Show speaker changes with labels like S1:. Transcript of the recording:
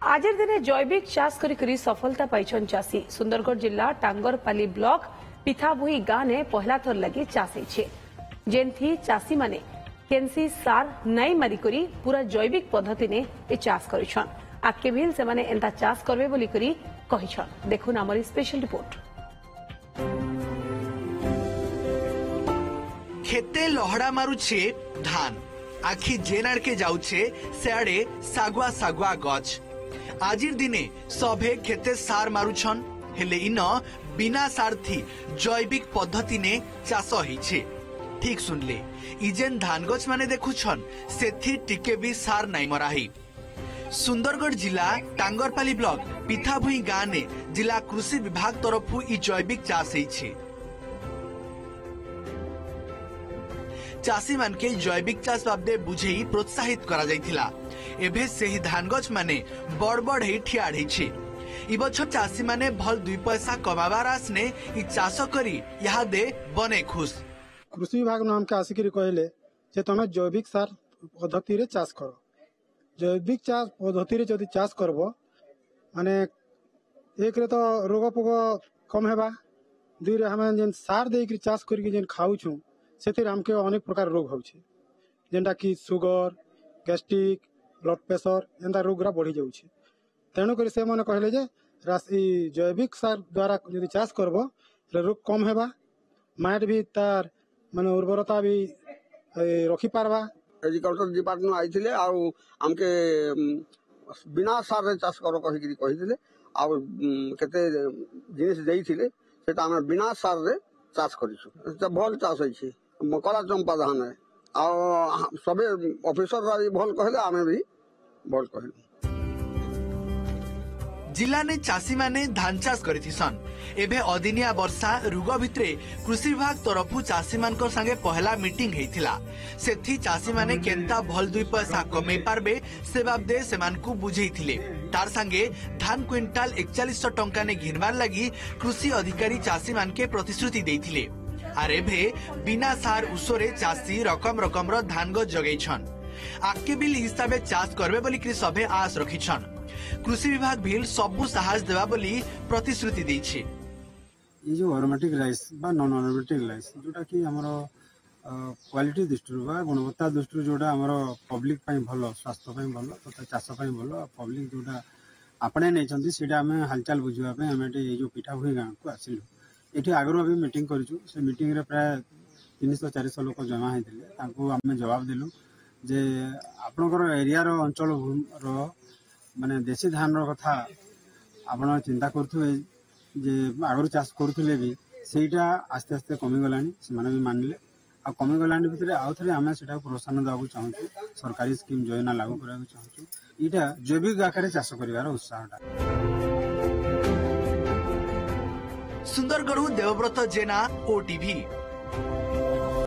S1: आज दिन जैविक चाष करी सफलता पाइछन चाषी। सुंदरगढ़ जिला टांगरपाली ब्लॉक पिथाभुई गाँव ने पहला थर लगी चाष होइछे। जेनथी चाषी माने केनसी सार नाई मारिकरी पूरा जैविक पद्धति ने ए चाष करिछन। आके भी से माने एंता चाष करबे बोली करी कहिछन। देखुन हमर स्पेशल रिपोर्ट।
S2: खेते लहड़ा मारुछे धान, आखि जेन आड़के जाउछे सेआड़े सागुआ सागुआ गछ। आजिर दिने सभे खेते सार मारुछन, हेले इन बिना सार थी जैविक पद्धति ने चाष होइछे। ठीक सुनले, इजेन धान गछ माने देखुछन सेथि टिके भी सार नाई मराही। सुंदरगढ़ जिला टांगरपाली ब्लॉक पिथाभुई गाँव ने जिला कृषि विभाग तरफु इ जैविक चाष होइछे। चाषी मान के जैविक चाष बाबदे बुझेई प्रोत्साहित करा जाइथिला। एभे सेही धान गछ माने बड़ बड़ हे ठिया ढैछे। इ बछ चाषी माने भल 2 पैसा कमाबार आसने इ चाष करी यहा दे बने खुश।
S3: कृषि विभाग नाम के आसिकरी कहले जे तमे जैविक सार पद्धति रे चाष करो। जैविक चाष पद्धति रे जदि चाष करबो माने एक रे तो रोग पोग कम हेबा, 2 रे हम जेन सार देकरी चाष करी जेन खाउ छु सेतिर हमके अनेक प्रकार रोग होउछे, जेंटा कि सुगर, गैस्ट्रिक, ब्लड प्रेशर एंदा रोगरा बढ़ी जाउछे। तेणु करी से माने कहले जे राशि जैविक सार द्वारा यदि चाष करबो रोग कम हेबा, माट भी तार माने उर्वरता भी रखी पारबा।
S4: एग्रीकल्चर डिपार्टमेंट आइथिले आ हमके बिना सार रे चाष करो कहि कहिथिले आ केते जिनिस देइथिले सेटा हम बिना सार रे चाष करिछु। त भल चाष होई छी। मकरा चंपा धान है आ सबे ऑफिसर राजी भल कहले आमे भी भल कहले।
S2: जिला ने चाषी माने धान चाष करिथिसन। एबे अदिनिया वर्षा रुग भितरे कृषि विभाग तरफु चाषी मानकर संगे पहला मीटिंग हेतिला। सेथि चाषी माने केंता भल 2 पैसा कमे पारबे से बाबदे सेमानकु बुझेइथिले। तार संगे धान क्विंटाल 4100 टंका ने घिनबार लगी कृषि अधिकारी चाषी मान के प्रतिश्रुति देइथिले। आर एभे बिना सार उसरे चाषी रकम रकम रो धान गछ जगैछन। आके बिल हिसाबे चाष करबे बोली कि सभे आस रखिछन। कृषि विभाग भी सबु साहस देवा बोली प्रतिश्रुति दैछि।
S5: ये जो अरोमेटिक राइस बा नॉन अरोमेटिक राइस जोटा कि हमरो क्वालिटी दृष्टि बा गुणवत्ता दृष्टि जोटा हमरो पब्लिक पई भलो, स्वास्थ्य पई भलो, तथा चाष पई भलो, पब्लिक जोटा आपणे नै छथि सेटा हमें हालचाल बुझिबा पे हमें ये जो पिठाभुई गाँव को आसिलु। एठी आगरो अभी मीटिंग करिछु। से मीटिंग रे प्राय 300-400 लोक जमा हेतिले। तांको हमें जवाब देलु जे आपनकर एरिया रो अंचल रो माने देशी धान रो कथा आपण चिंता करथुए जे आगरो चाष करथुले भी सेटा आस्ते आस्ते कमी गलानी। से माने भी मानले आ कमी गलानी भितरे आउ थरे हमें सेटा प्रोत्साहन देबा चाहू। सरकारी स्कीम योजना लागू करा चाहू। इटा जैविक आकार चाष करिवार उत्साहटा।
S2: सुंदरगढ़ देवव्रत जेना, OTV।